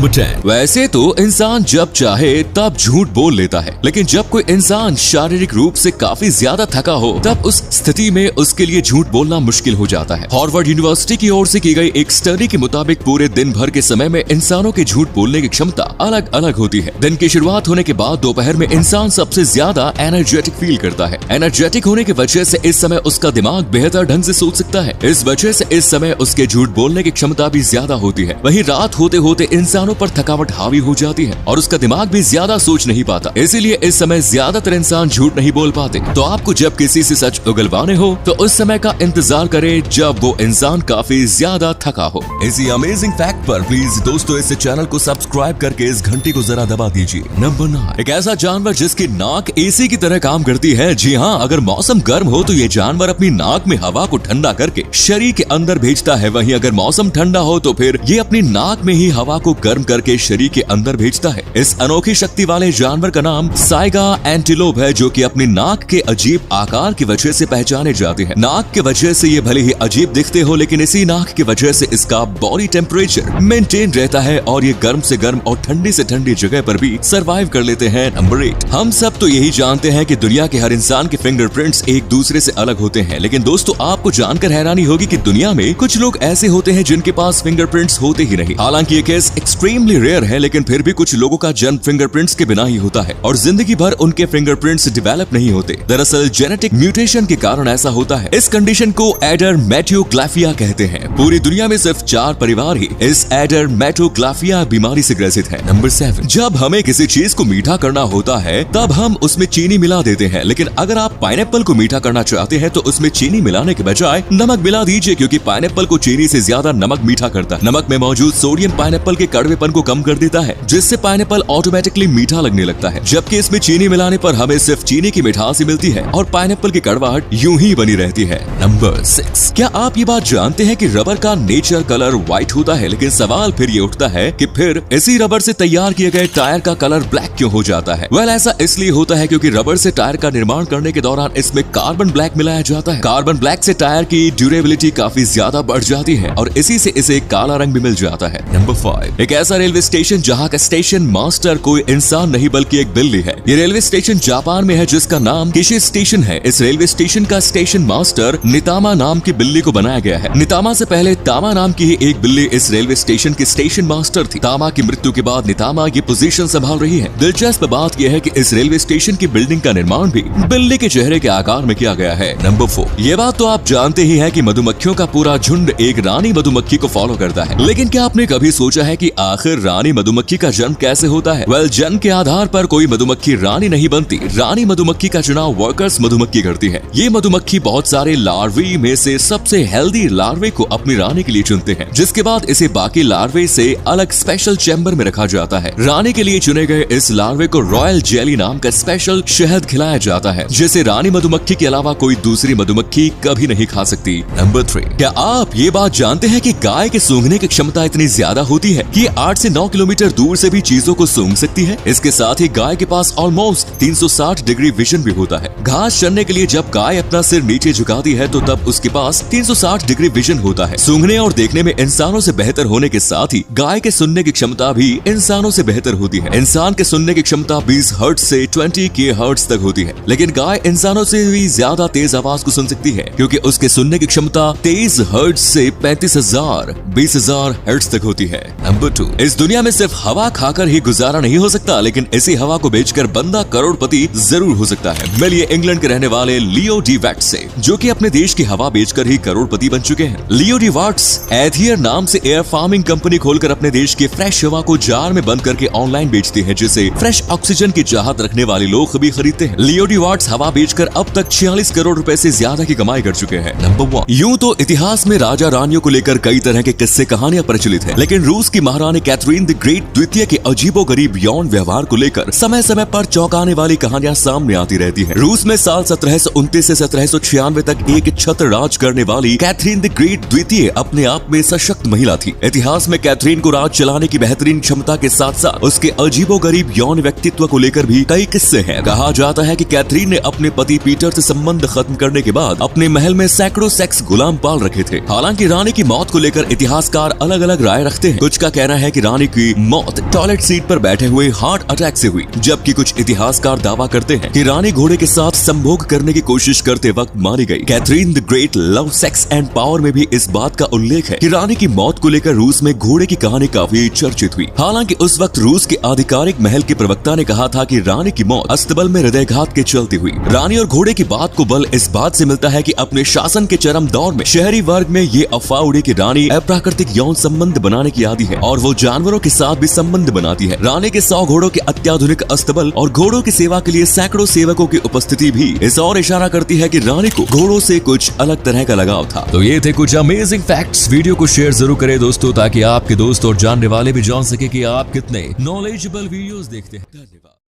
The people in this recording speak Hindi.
नंबर 10। वैसे तो इंसान जब चाहे तब झूठ बोल लेता है, लेकिन जब कोई इंसान शारीरिक रूप से काफी ज्यादा थका हो तब उस स्थिति में उसके लिए झूठ बोलना मुश्किल हो जाता है। हार्वर्ड यूनिवर्सिटी की ओर से की गई एक स्टडी के मुताबिक पूरे दिन भर के समय में इंसानों की झूठ बोलने की क्षमता अलग अलग होती है। दिन की शुरुआत होने के बाद दोपहर में इंसान सबसे ज्यादा एनर्जेटिक फील करता है। एनर्जेटिक होने की वजह से इस समय उसका दिमाग बेहतर ढंग से सोच सकता है। इस वजह से इस समय उसके झूठ बोलने की क्षमता भी ज्यादा होती है। वहीं रात होते होते इंसानों पर थकावट हावी हो जाती है और उसका दिमाग भी ज्यादा सोच नहीं पाता। इसीलिए इस समय ज्यादातर इंसान झूठ नहीं बोल पाते। तो आपको जब किसी से सच उगलवाने हो तो उस समय का इंतजार करें जब वो इंसान काफी ज्यादा थका हो। इसी अमेजिंग फैक्ट पर प्लीज दोस्तों इस चैनल को सब्सक्राइब करके इस घंटी को जरा दबा दीजिए। नंबर 9। एक ऐसा जानवर जिसकी नाक एसी की तरह काम करती है। जी हाँ, अगर मौसम गर्म हो तो ये जानवर अपनी नाक में हवा को ठंडा करके शरीर के अंदर भेजता है। वहीं अगर मौसम ठंडा हो तो फिर ये अपनी नाक में ही हवा को गर्म करके शरीर के अंदर भेजता है। इस अनोखी शक्ति वाले जानवर का नाम साइगा एंटीलोप है, जो कि अपनी नाक के अजीब आकार की वजह से पहचाने जाते हैं। नाक के वजह से ये भले ही अजीब दिखते हो, लेकिन इसी नाक की वजह से इसका बॉडी टेम्परेचर मेंटेन रहता है और ये गर्म से गर्म और ठंडी से ठंडी जगह पर भी सरवाइव कर लेते हैं। नंबर 8। हम सब तो यही जानते हैं कि दुनिया के हर इंसान के फिंगरप्रिंट्स एक दूसरे से अलग होते हैं, लेकिन दोस्तों आपको जानकर हैरानी होगी कि दुनिया में कुछ लोग ऐसे होते हैं जिनके पास फिंगरप्रिंट्स होते ही नहीं। हालांकि ये केस एक्सट्रीमली रेयर है, लेकिन फिर भी कुछ लोगों का जन्म फिंगरप्रिंट्स के बिना ही होता है और जिंदगी भर उनके फिंगरप्रिंट्स डेवलप नहीं होते। दरअसल जेनेटिक म्यूटेशन के कारण ऐसा होता है। इस कंडीशन को एडरमैटोग्लाफिया कहते हैं। पूरी दुनिया में सिर्फ 4 परिवार ही इस एडरमैटोग्लाफिया बीमारी से ग्रसित है। नंबर 7। जब हमें किसी चीज को मीठा करना होता है तब हम उसमें चीनी मिला देते हैं, लेकिन अगर आप पाइनएप्पल को मीठा करना चाहते हैं तो उसमें चीनी मिलाने के बजाय नमक मिला दीजिए, क्योंकि पाइनएप्पल को चीनी से ज्यादा नमक मीठा करता है। नमक में मौजूद सोडियम पाइनएप्पल के कड़वेपन को कम कर देता है, जिससे पाइनएप्पल ऑटोमेटिकली मीठा लगने लगता है। जबकि इसमें चीनी मिलाने पर हमें सिर्फ चीनी की मिठास ही मिलती है और पाइनएप्पल की कड़वाहट यूं ही बनी रहती है। नंबर 6। क्या आप ये बात जानते हैं कि रबर का नेचर कलर व्हाइट होता है, लेकिन सवाल फिर ये उठता है कि फिर इसी रबर से तैयार किए गए टायर का कलर ब्लैक क्यों हो जाता है? वेल, ऐसा इसलिए होता है क्योंकि रबर से टायर का निर्माण करने के दौरान इसमें कार्बन ब्लैक मिलाया जाता है। कार्बन ब्लैक से टायर की ड्यूरेबिलिटी काफी ज्यादा बढ़ जाती है और इसी से इसे काला रंग भी मिल जाता है। नंबर 5। एक ऐसा रेलवे स्टेशन जहाँ का स्टेशन मास्टर कोई इंसान नहीं बल्कि एक बिल्ली है। ये रेलवे स्टेशन जापान में है जिसका नाम किशी स्टेशन है। इस रेलवे स्टेशन का स्टेशन मास्टर नितामा नाम की बिल्ली को बनाया गया है। नितामा से पहले तामा नाम की ही एक बिल्ली इस रेलवे स्टेशन की स्टेशन मास्टर थी। तामा की मृत्यु के बाद नितामा ये पोजीशन संभाल रही है। दिलचस्प बात यह है कि इस रेलवे स्टेशन की बिल्डिंग का निर्माण भी बिल्ली के चेहरे के आकार में किया गया है। नंबर 4। ये बात तो आप जानते ही हैं कि मधुमक्खियों का पूरा झुंड एक रानी मधुमक्खी को फॉलो करता है, लेकिन क्या आपने कभी सोचा है कि आखिर रानी मधुमक्खी का जन्म कैसे होता है? वेल, जन्म के आधार पर कोई मधुमक्खी रानी नहीं बनती। रानी मधुमक्खी का चुनाव वर्कर्स मधुमक्खी करती है। ये मधुमक्खी बहुत सारे लार्वे में से सबसे हेल्दी लार्वे को अपनी रानी के लिए चुनते हैं, जिसके बाद इसे बाकी लार्वे से अलग स्पेशल चैम्बर में रखा जाता है। रानी के लिए चुने गए इस लार्वे को रॉयल जेली नाम का स्पेशल शहद खिलाया जाता है, जिसे रानी मधुमक्खी के अलावा कोई दूसरी मधुमक्खी कभी नहीं खा सकती। नंबर 3। क्या आप ये बात जानते हैं कि गाय के सूंघने की क्षमता इतनी ज्यादा होती है कि 8 से 9 किलोमीटर दूर से भी चीजों को सूंघ सकती है? इसके साथ ही गाय के पास ऑलमोस्ट 360 डिग्री विजन भी होता है। घास चरने के लिए जब गाय अपना सिर नीचे झुकाती है तो तब उसके पास 360 डिग्री विजन होता है। सूंघने और देखने में इंसानों से बेहतर होने के साथ ही गाय के सुनने की क्षमता भी इंसानों से बेहतर होती है। इंसान के सुनने की क्षमता 20 हर्ट्ज से 20 किलोहर्ट्ज तक होती है, लेकिन गाय इंसानों से भी ज्यादा तेज आवाज को सुन सकती है, क्योंकि उसके सुनने की क्षमता 23 हर्ट्ज से 20,000 हर्ट्ज तक होती है। नंबर 2। इस दुनिया में सिर्फ हवा खाकर ही गुजारा नहीं हो सकता, लेकिन इसी हवा को बेचकर बंदा करोड़पति जरूर हो सकता है। मिलिए इंग्लैंड के रहने वाले लियो डी वाट्स से, जो कि अपने देश की हवा बेचकर ही करोड़पति बन चुके हैं। लियो डी वाट्स एथियर नाम से एयर फार्मिंग कंपनी खोलकर अपने देश की फ्रेश हवा को जार में बंद करके ऑनलाइन बेचते हैं, जिसे फ्रेश ऑक्सीजन की चाहत रखने वाले लोग भी खरीदते हैं। लियो डी वाट्स हवा बेचकर अब तक 46 करोड़ रुपए से ज्यादा की कमाई कर चुके हैं। नंबर 1। यूं तो इतिहास में राजा रानियों को लेकर कई तरह के किस्से कहानियां प्रचलित है, लेकिन रूस की महारानी कैथरीन द ग्रेट द्वितीय के अजीबोगरीब यौन व्यवहार को लेकर समय समय पर चौंकाने वाली कहानियां सामने आती रहती हैं। रूस में साल 1729 से 1796 तक एक छत्र राज करने वाली कैथरीन द ग्रेट द्वितीय अपने आप में सशक्त महिला थी। इतिहास में कैथरीन को राज चलाने की बेहतरीन क्षमता के साथ साथ उसके अजीबोगरीब यौन व्यक्तित्व को लेकर भी कई किस्से हैं। कहा जाता है कि कैथरीन ने अपने पति पीटर से संबंध खत्म करने के बाद अपने महल में सैकड़ों सेक्स गुलाम पाल रखे थे। हालांकि रानी की मौत को लेकर इतिहासकार अलग अलग राय रखते हैं। कुछ का कहना है कि रानी की मौत टॉयलेट सीट पर बैठे हुए हार्ट अटैक से हुई, जबकि कुछ इतिहासकार दावा करते हैं कि रानी घोड़े के साथ संभोग करने की कोशिश करते वक्त मारी गई। Catherine the great love, sex and power में भी इस बात का उल्लेख है कि रानी की मौत को लेकर रूस में घोड़े की कहानी काफी चर्चित हुई। हालांकि उस वक्त रूस के आधिकारिक महल के प्रवक्ता ने कहा था कि रानी की मौत अस्तबल में हृदयघात के चलते हुई। रानी और घोड़े की बात को बल इस बात से मिलता है कि अपने शासन के चरम दौर में शहरी वर्ग में ये अफवाह उड़ी कि रानी अप्राकृतिक यौन संबंध बनाने की आदी है और वो जानवरों के साथ भी संबंध बनाती है। रानी के 100 घोड़ों के अत्याधुनिक अस्तबल और घोड़ों की सेवा के लिए सैकड़ों सेवकों की उपस्थिति भी इस और इशारा करती है कि रानी को घोड़ों से कुछ अलग तरह का लगाव था। तो ये थे कुछ अमेजिंग फैक्ट्स। वीडियो को शेयर जरूर करें दोस्तों, ताकि आपके दोस्त और जानने वाले भी जान सके कि आप कितने नॉलेजेबल वीडियोस देखते हैं। धन्यवाद।